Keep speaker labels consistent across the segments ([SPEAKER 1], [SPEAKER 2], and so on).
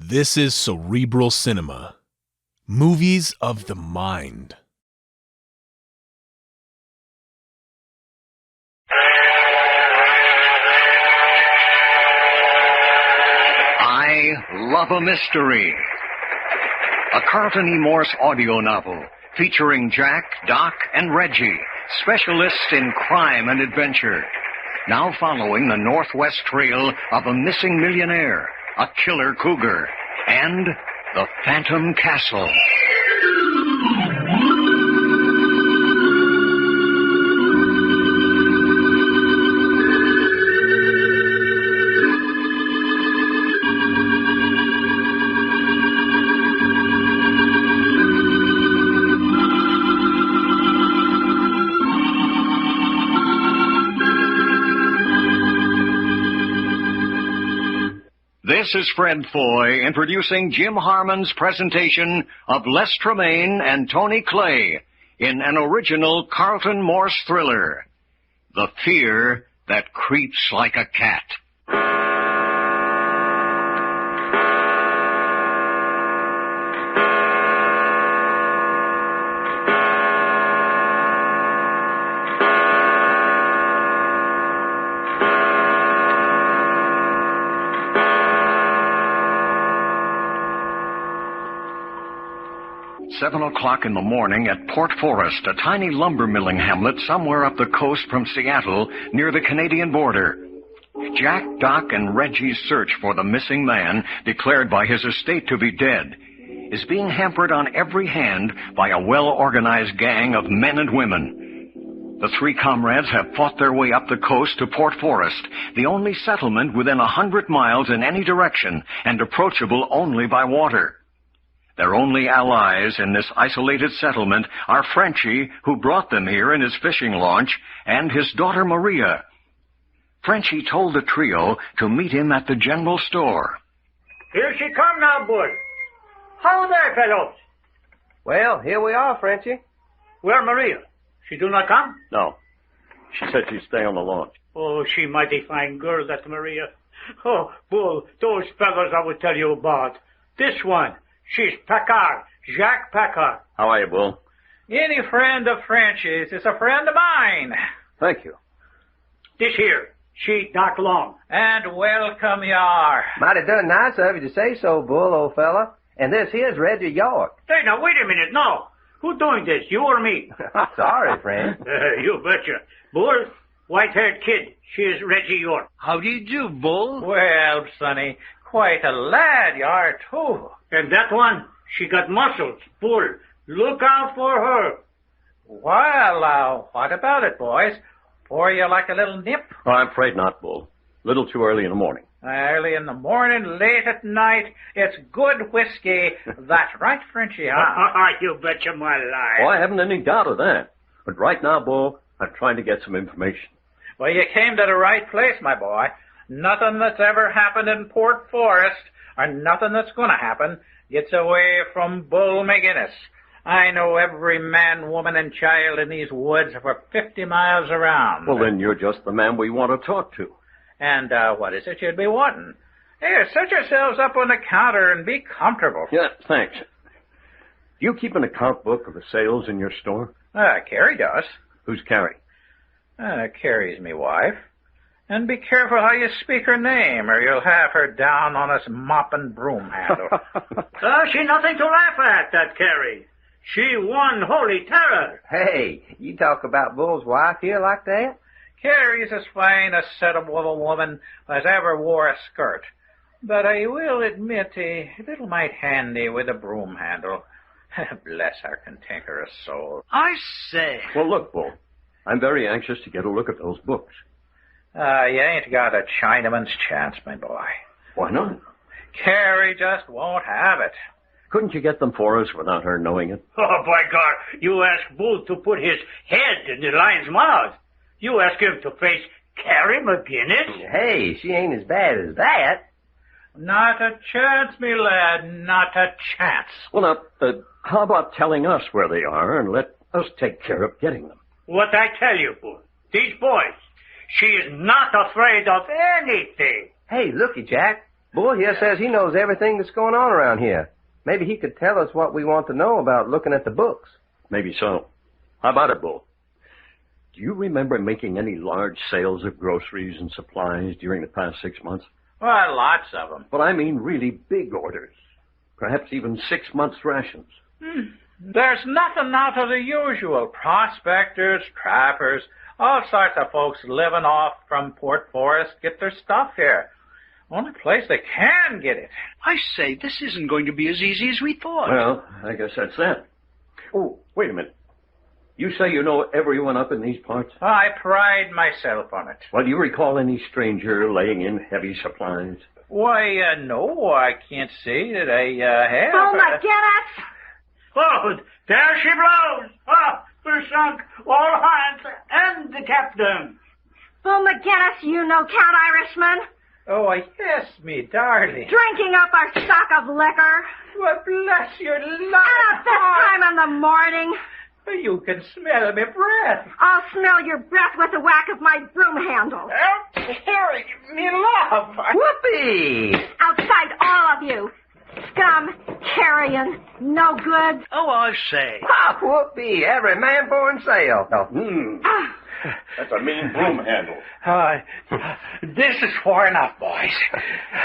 [SPEAKER 1] This is Cerebral Cinema. Movies of the mind.
[SPEAKER 2] I Love a Mystery. A Carlton E. Morse audio novel featuring Jack, Doc, and Reggie, specialists in crime and adventure. Now following the northwest trail of a missing millionaire, a killer cougar, and the Phantom Castle. This is Fred Foy introducing Jim Harmon's presentation of Les Tremaine and Tony Clay in an original Carlton Morse thriller, The Fear That Creeps Like a Cat. 7 o'clock in the morning at Port Forest, a tiny lumber milling hamlet somewhere up the coast from Seattle near the Canadian border. Jack, Doc, and Reggie's search for the missing man, declared by his estate to be dead, is being hampered on every hand by a well-organized gang of men and women. The three comrades have fought their way up the coast to Port Forest, the only settlement within 100 miles in any direction and approachable only by water. Their only allies in this isolated settlement are Frenchie, who brought them here in his fishing launch, and his daughter Maria. Frenchie told the trio to meet him at the general store.
[SPEAKER 3] Here she come now, boy. How there, fellows?
[SPEAKER 4] Well, here we are, Frenchie.
[SPEAKER 3] Where Maria? She do not come?
[SPEAKER 5] No. She said she'd stay on the launch.
[SPEAKER 3] Oh, she mighty fine girl, that Maria. Oh, Bull, those fellows I would tell you about. This one, she's Packard, Jacques Packard.
[SPEAKER 5] How are you, Bull?
[SPEAKER 6] Any friend of Frenchie's is a friend of mine.
[SPEAKER 5] Thank you.
[SPEAKER 3] This here, she Doc Long.
[SPEAKER 6] And welcome you are.
[SPEAKER 4] Mighty done nice of you to say so, Bull, old fella. And this here's Reggie York.
[SPEAKER 3] Hey, now, wait a minute, no. Who doing this, you or me?
[SPEAKER 4] Sorry, friend.
[SPEAKER 3] You betcha. Bull, white-haired kid, she is Reggie York.
[SPEAKER 7] How do you do, Bull?
[SPEAKER 6] Well, sonny, quite a lad you are, too.
[SPEAKER 3] And that one, she got muscles, Bull. Look out for her.
[SPEAKER 6] Well, what about it, boys? Pour you like a little nip?
[SPEAKER 5] Oh, I'm afraid not, Bull. A little too early in the morning.
[SPEAKER 6] Early in the morning, late at night, it's good whiskey. That's right, Frenchie, huh?
[SPEAKER 3] You betcha my life.
[SPEAKER 5] Oh, I haven't any doubt of that. But right now, Bull, I'm trying to get some information.
[SPEAKER 6] Well, you came to the right place, my boy. Nothing that's ever happened in Port Forest, or nothing that's going to happen, gets away from Bull McGinnis. I know every man, woman, and child in these woods for 50 miles around.
[SPEAKER 5] Well, then you're just the man we want to talk to.
[SPEAKER 6] And what is it you'd be wanting? Here, set yourselves up on the counter and be comfortable.
[SPEAKER 5] Yeah, thanks. Do you keep an account book of the sales in your store?
[SPEAKER 6] Carrie does.
[SPEAKER 5] Who's Carrie?
[SPEAKER 6] Carrie's me wife. And be careful how you speak her name, or you'll have her down on us mop and broom handle.
[SPEAKER 3] She nothing to laugh at, that Carrie. She one holy terror.
[SPEAKER 4] Hey, you talk about Bull's wife here like that?
[SPEAKER 6] Carrie's as fine a setup of a woman as ever wore a skirt. But I will admit a little might handy with a broom handle. Bless our cantankerous soul.
[SPEAKER 7] I say.
[SPEAKER 5] Well, look, Bull, I'm very anxious to get a look at those books.
[SPEAKER 6] You ain't got a Chinaman's chance, my boy.
[SPEAKER 5] Why not?
[SPEAKER 6] Carrie just won't have it.
[SPEAKER 5] Couldn't you get them for us without her knowing it?
[SPEAKER 3] Oh, by God, you ask Bull to put his head in the lion's mouth. You ask him to face Carrie McGinnis?
[SPEAKER 4] Hey, she ain't as bad as that.
[SPEAKER 6] Not a chance, me lad, not a chance.
[SPEAKER 5] Well, now, how about telling us where they are and let us take care of getting them?
[SPEAKER 3] What I tell you, Bull, these boys, she is not afraid of anything.
[SPEAKER 4] Hey, looky, Jack. Bull here says he knows everything that's going on around here. Maybe he could tell us what we want to know about looking at the books.
[SPEAKER 5] Maybe so. How about it, Bull? Do you remember making any large sales of groceries and supplies during the past 6 months?
[SPEAKER 6] Well, lots of them.
[SPEAKER 5] But I mean really big orders. Perhaps even 6 months' rations.
[SPEAKER 6] There's nothing out of the usual. Prospectors, trappers, all sorts of folks living off from Port Forest get their stuff here. Only place they can get it.
[SPEAKER 7] I say, this isn't going to be as easy as we thought.
[SPEAKER 5] Well, I guess that's that. Oh, wait a minute. You say you know everyone up in these parts?
[SPEAKER 6] I pride myself on it.
[SPEAKER 5] Well, do you recall any stranger laying in heavy supplies?
[SPEAKER 6] Why, no, I can't say that I have.
[SPEAKER 8] Oh, my goodness!
[SPEAKER 3] Oh, there she blows. Oh, we're sunk, all hands, and the captain.
[SPEAKER 8] Bull McGinnis, you know Count Irishman.
[SPEAKER 6] Oh, yes, me darling.
[SPEAKER 8] Drinking up our stock of liquor.
[SPEAKER 6] Well, bless your
[SPEAKER 8] And
[SPEAKER 6] loving
[SPEAKER 8] at this
[SPEAKER 6] heart.
[SPEAKER 8] time in the morning,
[SPEAKER 6] You can smell me breath.
[SPEAKER 8] I'll smell your breath with the whack of my broom handle.
[SPEAKER 6] Oh, Harry, me love.
[SPEAKER 4] Whoopee!
[SPEAKER 8] Outside, all of you. Scum, carrion, no good.
[SPEAKER 7] Oh, I say.
[SPEAKER 4] Ha! Whoopee! Every man for himself.
[SPEAKER 5] That's a mean broom handle.
[SPEAKER 6] This is far enough, boys.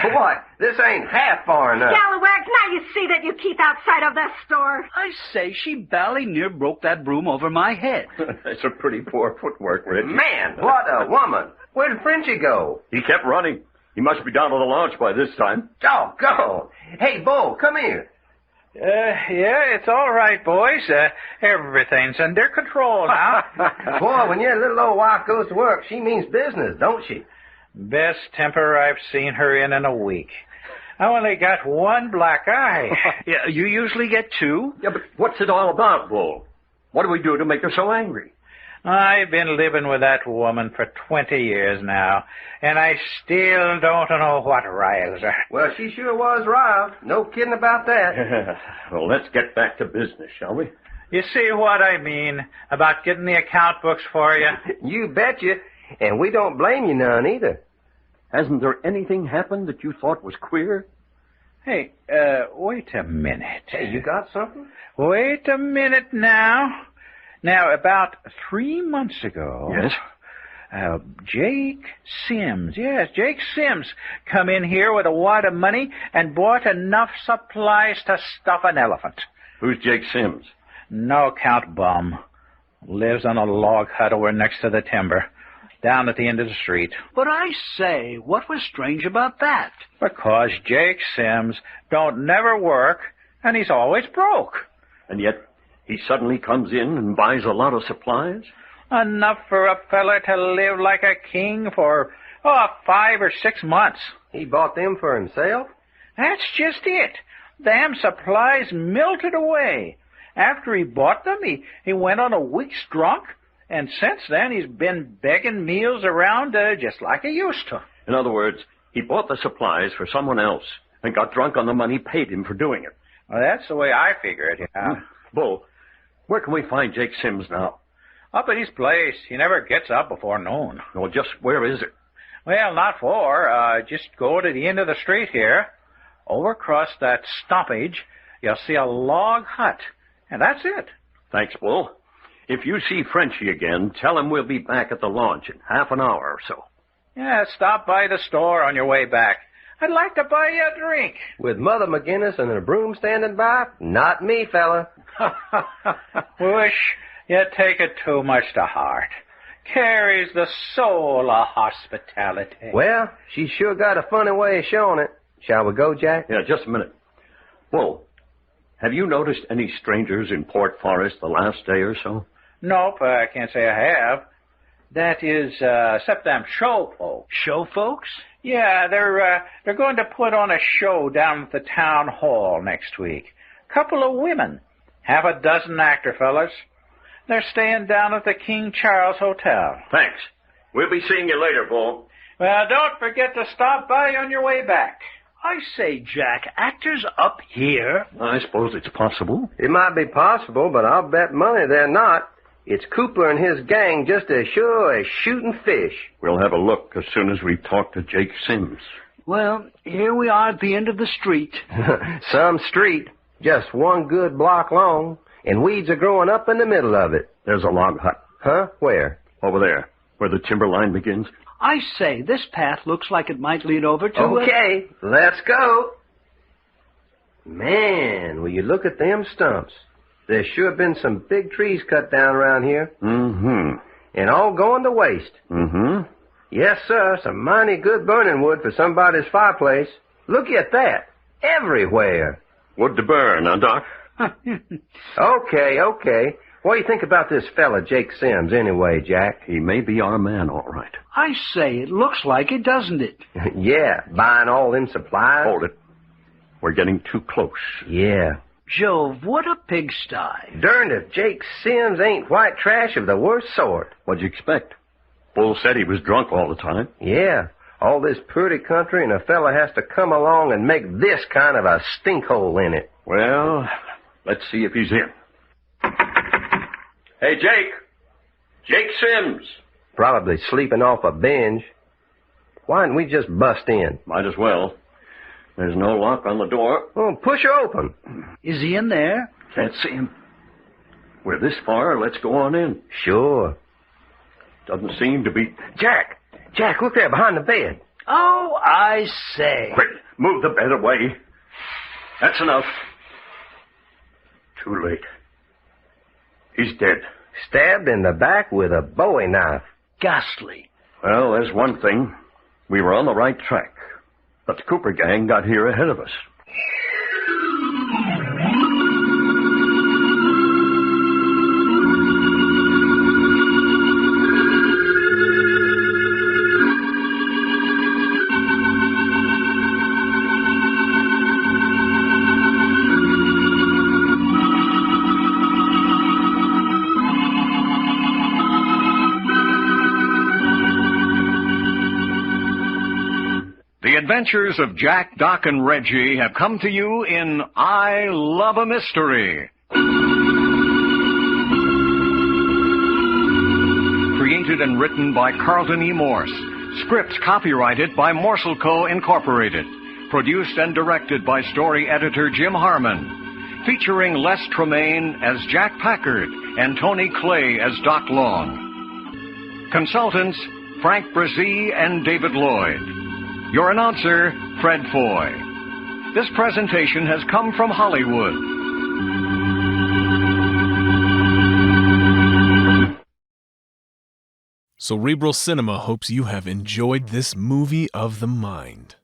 [SPEAKER 4] What? This ain't half far enough.
[SPEAKER 8] Scalawags, now you see that you keep outside of this store.
[SPEAKER 7] I say, she bally near broke that broom over my head.
[SPEAKER 5] That's a pretty poor footwork, Reggie.
[SPEAKER 4] Man, what a woman. Where did Frenchie go?
[SPEAKER 5] He kept running. He must be down to the launch by this time.
[SPEAKER 4] Doggone. Hey, Bull, come here.
[SPEAKER 6] Yeah, it's all right, boys. Everything's under control now.
[SPEAKER 4] Boy, when your little old wife goes to work, she means business, don't she?
[SPEAKER 6] Best temper I've seen her in a week. I only got one black eye.
[SPEAKER 7] Yeah, you usually get two?
[SPEAKER 5] Yeah, but what's it all about, Bull? What do we do to make her so angry?
[SPEAKER 6] I've been living with that woman for 20 years now, and I still don't know what riles her.
[SPEAKER 4] Well, she sure was riled. No kidding about that.
[SPEAKER 5] Well, let's get back to business, shall we?
[SPEAKER 6] You see what I mean about getting the account books for you?
[SPEAKER 4] You betcha. And we don't blame you none either.
[SPEAKER 5] Hasn't there anything happened that you thought was queer?
[SPEAKER 6] Hey, wait a minute.
[SPEAKER 4] Hey, you got something?
[SPEAKER 6] Wait a minute now. Now, about 3 months ago...
[SPEAKER 5] Yes?
[SPEAKER 6] Jake Sims, come in here with a wad of money and bought enough supplies to stuff an elephant.
[SPEAKER 5] Who's Jake Sims?
[SPEAKER 6] No count bum. Lives on a log hut over next to the timber, down at the end of the street.
[SPEAKER 7] But I say, what was strange about that?
[SPEAKER 6] Because Jake Sims don't never work, and he's always broke.
[SPEAKER 5] And yet he suddenly comes in and buys a lot of supplies?
[SPEAKER 6] Enough for a feller to live like a king for, 5 or 6 months.
[SPEAKER 4] He bought them for himself?
[SPEAKER 6] That's just it. Them supplies melted away. After he bought them, he went on a week's drunk, and since then he's been begging meals around just like he used to.
[SPEAKER 5] In other words, he bought the supplies for someone else and got drunk on the money paid him for doing it.
[SPEAKER 6] Well, that's the way I figure it. Yeah.
[SPEAKER 5] Bull, where can we find Jake Sims now?
[SPEAKER 6] Up at his place. He never gets up before noon.
[SPEAKER 5] Well, just where is it?
[SPEAKER 6] Well, not far. Just go to the end of the street here. Over across that stoppage, you'll see a log hut. And that's it.
[SPEAKER 5] Thanks, Bull. If you see Frenchie again, tell him we'll be back at the launch in half an hour or so.
[SPEAKER 6] Yeah, stop by the store on your way back. I'd like to buy you a drink.
[SPEAKER 4] With Mother McGinnis and a broom standing by? Not me, fella.
[SPEAKER 6] Wish you take it too much to heart. Carries the soul of hospitality.
[SPEAKER 4] Well, she sure got a funny way of showing it. Shall we go, Jack?
[SPEAKER 5] Yeah, just a minute. Bull, have you noticed any strangers in Port Forest the last day or so?
[SPEAKER 6] Nope, I can't say I have. That is, except them show folks.
[SPEAKER 7] Show folks?
[SPEAKER 6] Yeah, they're going to put on a show down at the town hall next week. Couple of women. Half a dozen actor fellas. They're staying down at the King Charles Hotel.
[SPEAKER 5] Thanks. We'll be seeing you later, Bull.
[SPEAKER 6] Well, don't forget to stop by on your way back.
[SPEAKER 7] I say, Jack, actors up here?
[SPEAKER 5] I suppose it's possible.
[SPEAKER 4] It might be possible, but I'll bet money they're not. It's Cooper and his gang just as sure as shooting fish.
[SPEAKER 5] We'll have a look as soon as we talk to Jake Sims.
[SPEAKER 7] Well, here we are at the end of the street.
[SPEAKER 4] Some street, just one good block long, and weeds are growing up in the middle of it.
[SPEAKER 5] There's a log hut.
[SPEAKER 4] Huh? Where?
[SPEAKER 5] Over there, where the timber line begins.
[SPEAKER 7] I say, this path looks like it might lead over to...
[SPEAKER 4] Okay, let's go. Man, will you look at them stumps. There's sure been some big trees cut down around here.
[SPEAKER 5] Mm-hmm.
[SPEAKER 4] And all going to waste.
[SPEAKER 5] Mm-hmm.
[SPEAKER 4] Yes, sir, some mighty good burning wood for somebody's fireplace. Look at that. Everywhere.
[SPEAKER 5] Wood to burn, huh, Doc?
[SPEAKER 4] Okay. What do you think about this fella, Jake Sims, anyway, Jack?
[SPEAKER 5] He may be our man, all right.
[SPEAKER 7] I say, it looks like it, doesn't it?
[SPEAKER 4] Yeah, buying all them supplies.
[SPEAKER 5] Hold it. We're getting too close.
[SPEAKER 4] Yeah.
[SPEAKER 7] Jove, what a pigsty.
[SPEAKER 4] Darned if Jake Sims ain't white trash of the worst sort.
[SPEAKER 5] What'd you expect? Bull said he was drunk all the time.
[SPEAKER 4] Yeah, all this pretty country and a fella has to come along and make this kind of a stinkhole in it.
[SPEAKER 5] Well, let's see if he's in. Hey, Jake. Jake Sims.
[SPEAKER 4] Probably sleeping off a binge. Why didn't we just bust in?
[SPEAKER 5] Might as well. There's no lock on the door.
[SPEAKER 4] Oh, push her open.
[SPEAKER 7] Is he in there?
[SPEAKER 5] Can't see him. We're this far. Let's go on in.
[SPEAKER 4] Sure.
[SPEAKER 5] Doesn't seem to be...
[SPEAKER 4] Jack, look there behind the bed.
[SPEAKER 7] Oh, I say.
[SPEAKER 5] Quick, move the bed away. That's enough. Too late. He's dead.
[SPEAKER 4] Stabbed in the back with a Bowie knife.
[SPEAKER 7] Ghastly.
[SPEAKER 5] Well, there's one thing. We were on the right track. But the Cooper gang got here ahead of us.
[SPEAKER 2] The adventures of Jack, Doc, and Reggie have come to you in I Love a Mystery. Created and written by Carlton E. Morse. Script copyrighted by Morsel Co. Incorporated. Produced and directed by story editor Jim Harmon. Featuring Les Tremaine as Jack Packard and Tony Clay as Doc Long. Consultants Frank Brzee and David Lloyd. Your announcer, Fred Foy. This presentation has come from Hollywood.
[SPEAKER 1] Cerebral Cinema hopes you have enjoyed this movie of the mind.